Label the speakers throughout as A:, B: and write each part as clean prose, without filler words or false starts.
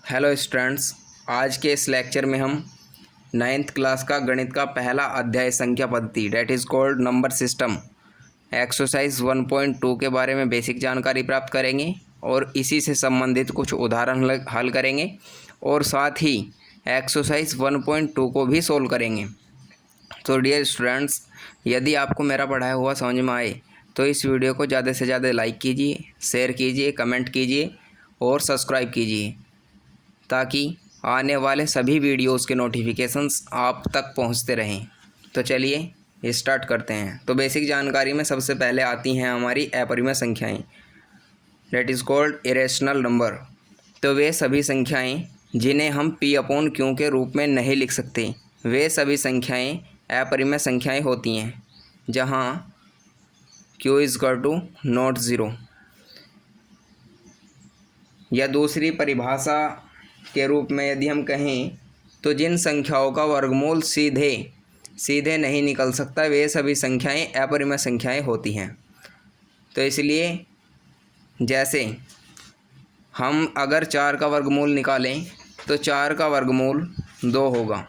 A: Hello students, आज के इस लेक्चर में हम 9th क्लास का गणित का पहला अध्याय संख्या पद्धति that is called number system exercise 1.2 के बारे में बेसिक जानकारी प्राप्त करेंगे और इसी से संबंधित कुछ उदाहरण हल करेंगे और साथ ही एक्सरसाइज 1.2 को भी सोल्व करेंगे। तो डियर स्टूडेंट्स, यदि आपको मेरा पढ़ाया हुआ समझ में आए तो इस वीडियो को ज़्यादा से ज़्यादा लाइक कीजिए, शेयर कीजिए, कमेंट कीजिए और सब्सक्राइब कीजिए ताकि आने वाले सभी वीडियोस के नोटिफिकेशंस आप तक पहुंचते रहें। तो चलिए स्टार्ट करते हैं। तो बेसिक जानकारी में सबसे पहले आती हैं हमारी अपरिमेय संख्याएं that is called irrational number. तो वे सभी संख्याएं जिन्हें हम P/Q के रूप में नहीं लिख सकते, वे सभी संख्याएं अपरिमेय संख्याएं होती हैं जहां Q = नॉट ज़ीरो। या दूसरी परिभाषा के रूप में यदि हम कहें तो जिन संख्याओं का वर्गमूल सीधे नहीं निकल सकता, वे सभी संख्याएं अपरिमेय संख्याएं होती हैं। तो इसलिए जैसे हम अगर 4 का वर्गमूल निकालें तो 4 का वर्गमूल 2 होगा,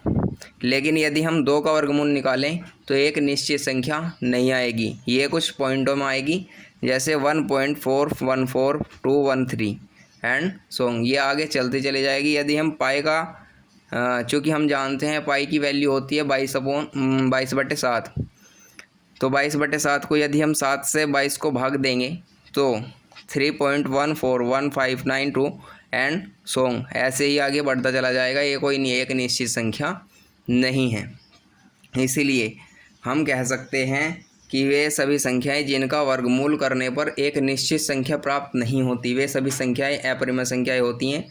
A: लेकिन यदि हम 2 का वर्गमूल निकालें तो एक निश्चित संख्या नहीं आएगी। ये कुछ पॉइंटों में आएगी, जैसे 1.414 एंड सो ये आगे चलते चले जाएगी। यदि हम पाई का चूँकि हम जानते हैं पाई की वैल्यू होती है 22/7, तो 22/7 को यदि हम 7 से 22 को भाग देंगे तो 3.141592 एंड सो ऐसे ही आगे बढ़ता चला जाएगा। ये कोई नहीं, एक निश्चित संख्या नहीं है। इसीलिए हम कह सकते हैं कि वे सभी संख्याएं जिनका वर्गमूल करने पर एक निश्चित संख्या प्राप्त नहीं होती, वे सभी संख्याएं अपरिमेय संख्याएं होती हैं।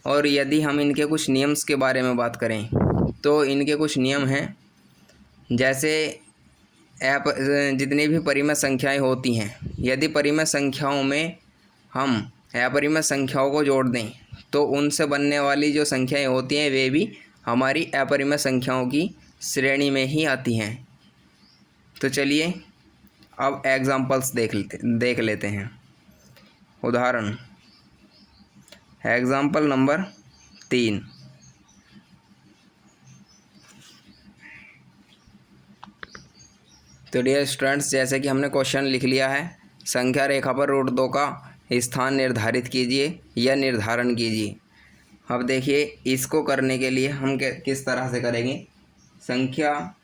A: और यदि हम इनके कुछ नियम्स के बारे में बात करें तो इनके कुछ नियम हैं, जैसे जितनी भी परिमेय संख्याएं होती हैं, यदि परिमेय संख्याओं में हम अपरिमेय संख्याओं को जोड़ दें तो उनसे बनने वाली जो संख्याएं होती हैं वे भी हमारी अपरिमेय संख्याओं की श्रेणी में ही आती हैं। तो चलिए अब एग्जाम्पल्स देख लेते हैं। उदाहरण एग्जाम्पल नंबर 3। तो डियर स्टूडेंट्स, जैसे कि हमने क्वेश्चन लिख लिया है, संख्या रेखा पर √2 का स्थान निर्धारित कीजिए या निर्धारण कीजिए। अब देखिए, इसको करने के लिए हम किस तरह से करेंगे। संख्या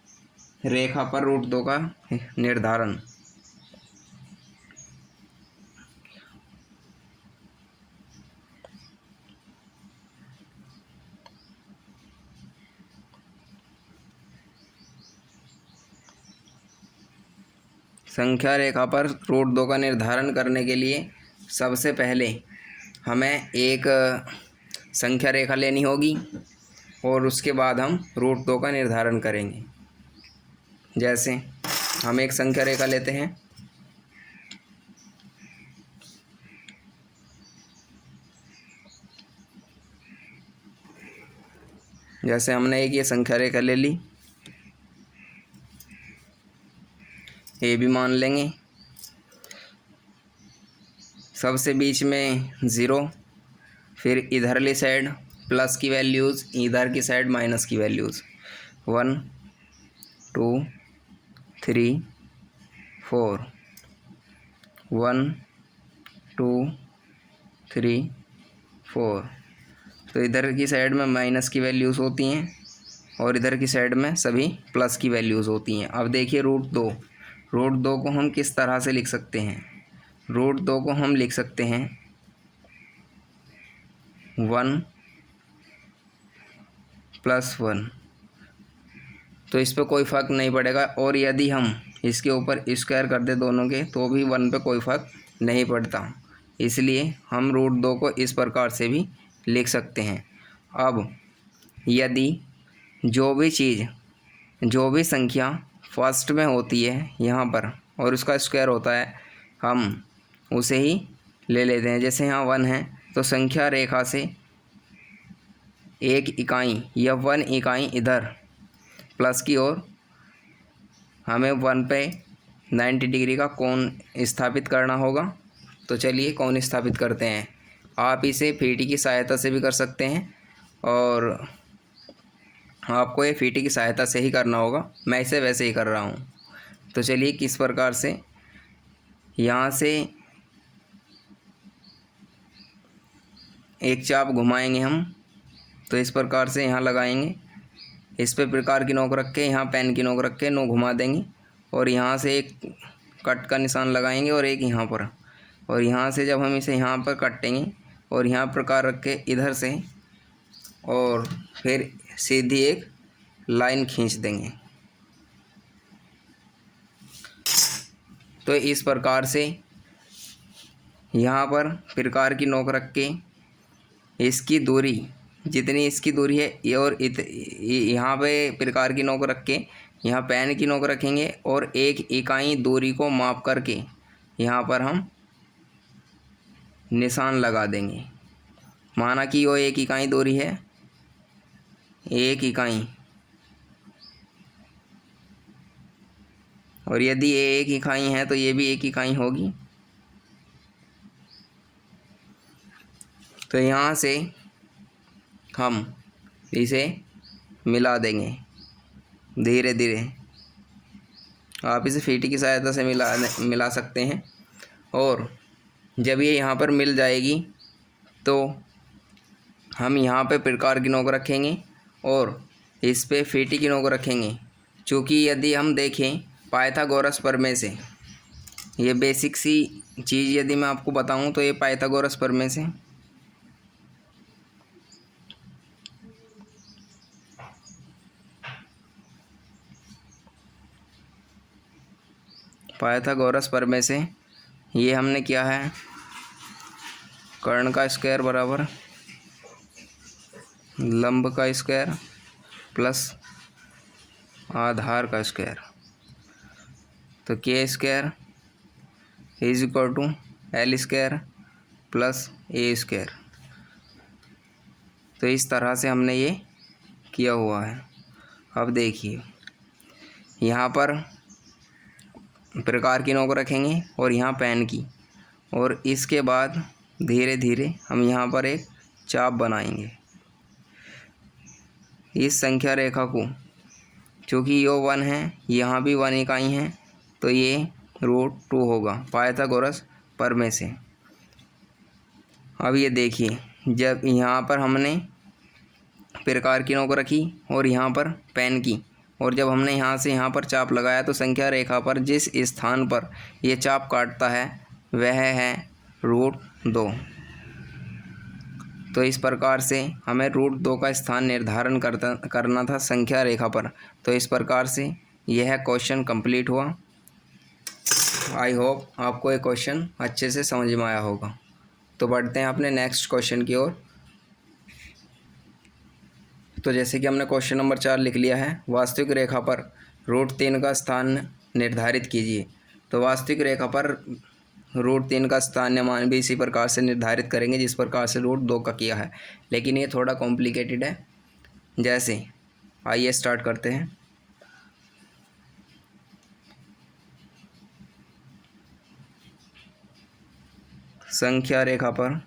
A: रेखा पर √2 का निर्धारण। संख्या रेखा पर √2 का निर्धारण करने के लिए सबसे पहले हमें एक संख्या रेखा लेनी होगी और उसके बाद हम √2 का निर्धारण करेंगे। जैसे हम एक संख्या रेखा लेते हैं, जैसे हमने एक ये संख्या रेखा ले ली, ये भी मान लेंगे। सबसे बीच में 0, फिर इधरली साइड प्लस की वैल्यूज़, इधर की साइड माइनस की वैल्यूज़। 1 2 3 4 1 2 3 4। तो इधर की साइड में माइनस की वैल्यूज़ होती हैं और इधर की साइड में सभी प्लस की वैल्यूज़ होती हैं। अब देखिए √2 को हम किस तरह से लिख सकते हैं। √2 को हम लिख सकते हैं 1 + 1, तो इस पर कोई फ़र्क नहीं पड़ेगा। और यदि हम इसके ऊपर स्क्वायर कर दें दोनों के तो भी 1 पे कोई फ़र्क नहीं पड़ता। इसलिए हम √2 को इस प्रकार से भी लिख सकते हैं। अब यदि जो भी संख्या फर्स्ट में होती है यहाँ पर और उसका स्क्वायर होता है, हम उसे ही ले लेते हैं। जैसे यहाँ 1 है तो संख्या रेखा से 1 इकाई या 1 इकाई इधर प्लस की ओर हमें 1 पे 90 डिग्री का कोण स्थापित करना होगा। तो चलिए कोण स्थापित करते हैं। आप इसे फीटी की सहायता से भी कर सकते हैं और आपको ये फीटी की सहायता से ही करना होगा। मैं इसे वैसे ही कर रहा हूँ। तो चलिए किस प्रकार से यहाँ से एक चाप घुमाएंगे हम। तो इस प्रकार से यहाँ लगाएंगे, इस पे प्रकार की नोक रख के यहाँ पेन की नोक रख के नो घुमा देंगे और यहाँ से एक कट का निशान लगाएंगे और एक यहाँ पर, और यहाँ से जब हम इसे यहाँ पर काटेंगे और यहाँ प्रकार रख के इधर से और फिर सीधी एक लाइन खींच देंगे। तो इस प्रकार से यहाँ पर प्रकार की नोक रख के इसकी दूरी जितनी इसकी दूरी है ये और यहाँ पे प्रकार की नोक रख के यहाँ पेन की नोक रखेंगे और एक इकाई दूरी को माप करके यहाँ पर हम निशान लगा देंगे। माना कि वो एक इकाई दूरी है, एक इकाई, और यदि ये एक इकाई है तो ये भी एक इकाई होगी। तो यहाँ से हम इसे मिला देंगे धीरे धीरे। आप इसे फीटी की सहायता से मिला सकते हैं और जब ये यहाँ पर मिल जाएगी तो हम यहाँ पे प्रकार की नोक रखेंगे और इस पे फीटी की नोक रखेंगे। चूँकि यदि हम देखें पाइथागोरस प्रमेय से, ये बेसिक सी चीज़ यदि मैं आपको बताऊं तो ये पाइथागोरस प्रमेय से ये हमने किया है कर्ण का स्क्वायर बराबर लंब का स्क्वायर प्लस आधार का स्क्वायर। तो k square is equal to l square plus a square. तो इस तरह से हमने ये किया हुआ है। अब देखिए यहाँ पर प्रकार की नोक रखेंगे और यहाँ पेन की, और इसके बाद धीरे धीरे हम यहाँ पर एक चाप बनाएंगे। इस संख्या रेखा को, चूँकि ये 1 है, यहाँ भी 1 इकाई है, तो ये √2 होगा पाइथागोरस प्रमेय से। अब ये देखिए जब यहाँ पर हमने प्रकार की नोक रखी और यहाँ पर पेन की, और जब हमने यहाँ से यहाँ पर चाप लगाया तो संख्या रेखा पर जिस स्थान पर ये चाप काटता है वह है √2। तो इस प्रकार से हमें √2 का स्थान निर्धारण करना था संख्या रेखा पर। तो इस प्रकार से यह क्वेश्चन कंप्लीट हुआ। आई होप आपको ये क्वेश्चन अच्छे से समझ में आया होगा। तो बढ़ते हैं अपने नेक्स्ट क्वेश्चन की ओर। तो जैसे कि हमने क्वेश्चन नंबर 4 लिख लिया है, वास्तविक रेखा पर √3 का स्थान निर्धारित कीजिए। तो वास्तविक रेखा पर √3 का स्थानीय मान भी इसी प्रकार से निर्धारित करेंगे जिस प्रकार से √2 का किया है, लेकिन ये थोड़ा कॉम्प्लिकेटेड है। जैसे आइए स्टार्ट करते हैं। संख्या रेखा पर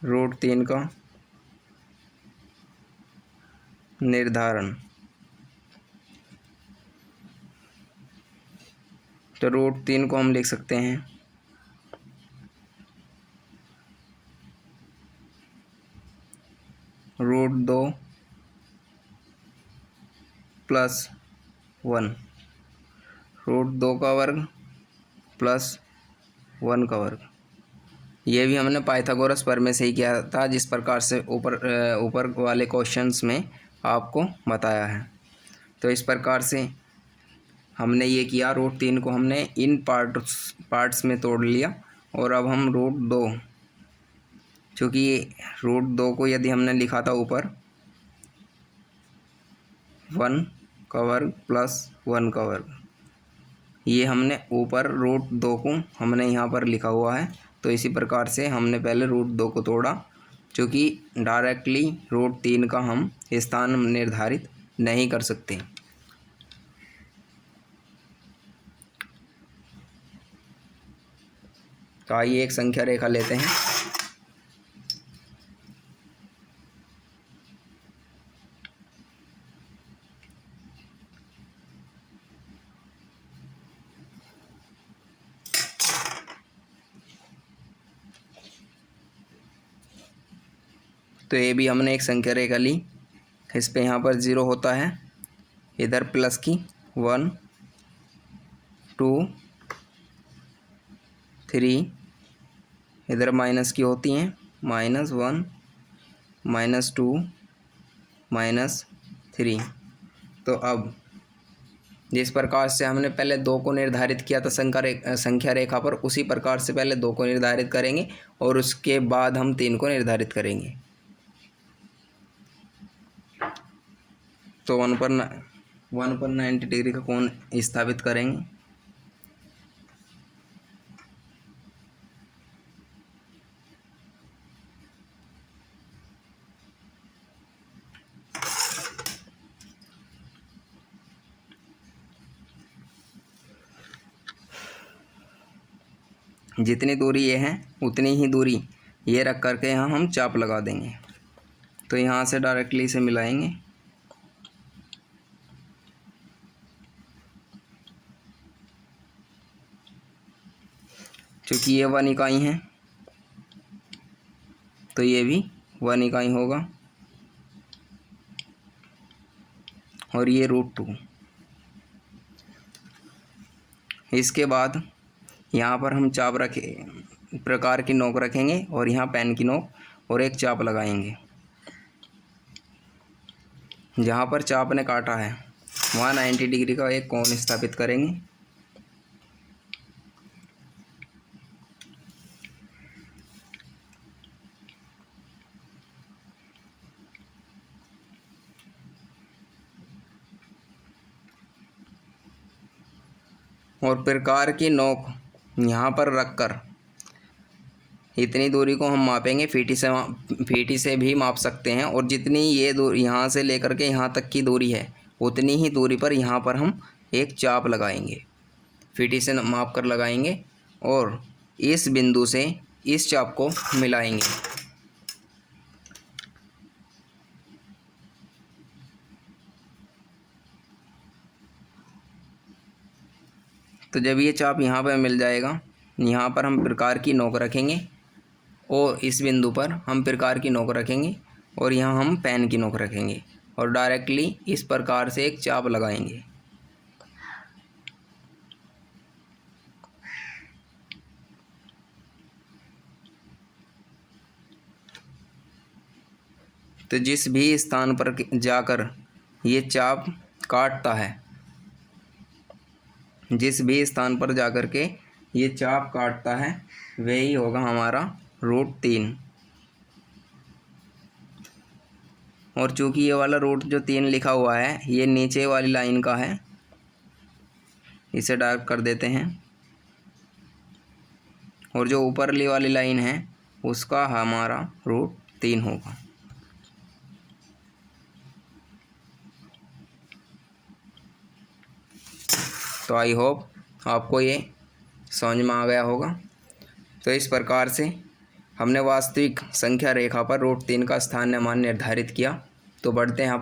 A: √3 का निर्धारण। तो √3 को हम लिख सकते हैं √2 प्लस 1, √2 का वर्ग प्लस 1 का वर्ग। ये भी हमने पाइथागोरस प्रमेय से ही किया था, जिस प्रकार से ऊपर वाले क्वेश्चंस में आपको बताया है। तो इस प्रकार से हमने ये किया, √3 को हमने इन पार्ट्स में तोड़ लिया, और अब हम √2, चूँकि √2 को यदि हमने लिखा था ऊपर 1 का वर्ग प्लस 1 का वर्ग, ये हमने ऊपर √2 को हमने यहाँ पर लिखा हुआ है। तो इसी प्रकार से हमने पहले √2 को तोड़ा, क्योंकि डायरेक्टली √3 का हम स्थान निर्धारित नहीं कर सकते। तो आइए एक संख्या रेखा लेते हैं। तो ये भी हमने एक संख्या रेखा ली। इस पे यहाँ पर 0 होता है, इधर प्लस की 1 2 3, इधर माइनस की होती हैं -1 -2 -3। तो अब जिस प्रकार से हमने पहले 2 को निर्धारित किया था संख्या रेखा पर, उसी प्रकार से पहले 2 को निर्धारित करेंगे और उसके बाद हम 3 को निर्धारित करेंगे। तो 1 पर 90 डिग्री का कोण स्थापित करेंगे। जितनी दूरी ये है उतनी ही दूरी ये रख करके यहाँ हम चाप लगा देंगे। तो यहाँ से डायरेक्टली इसे मिलाएंगे। क्योंकि ये 1 इकाई है तो ये भी 1 इकाई होगा और ये √2। इसके बाद यहाँ पर हम चाप प्रकार की नोक रखेंगे और यहाँ पेन की नोक और एक चाप लगाएंगे। जहाँ पर चाप ने काटा है वहाँ 90 डिग्री का एक कोण स्थापित करेंगे। और प्रकार की नोक यहाँ पर रखकर इतनी दूरी को हम मापेंगे। फीटी से भी माप सकते हैं, और जितनी ये दूरी यहाँ से लेकर के यहाँ तक की दूरी है उतनी ही दूरी पर यहाँ पर हम एक चाप लगाएंगे। फीटी से माप कर लगाएंगे और इस बिंदु से इस चाप को मिलाएंगे। तो जब ये चाप यहाँ पर मिल जाएगा, यहाँ पर हम प्रकार की नोक रखेंगे और इस बिंदु पर हम प्रकार की नोक रखेंगे और यहाँ हम पेन की नोक रखेंगे और डायरेक्टली इस प्रकार से एक चाप लगाएंगे। तो जिस भी स्थान पर जाकर ये चाप काटता है, जिस भी स्थान पर जाकर के ये चाप काटता है वही होगा हमारा √3। और चूंकि ये वाला जो 3 लिखा हुआ है ये नीचे वाली लाइन का है, इसे डार्क कर देते हैं। और जो ऊपरली वाली लाइन है उसका हमारा √3 होगा। तो आई होप आपको ये समझ में आ गया होगा। तो इस प्रकार से हमने वास्तविक संख्या रेखा पर √3 का स्थानीय मान निर्धारित किया। तो बढ़ते हैं अपने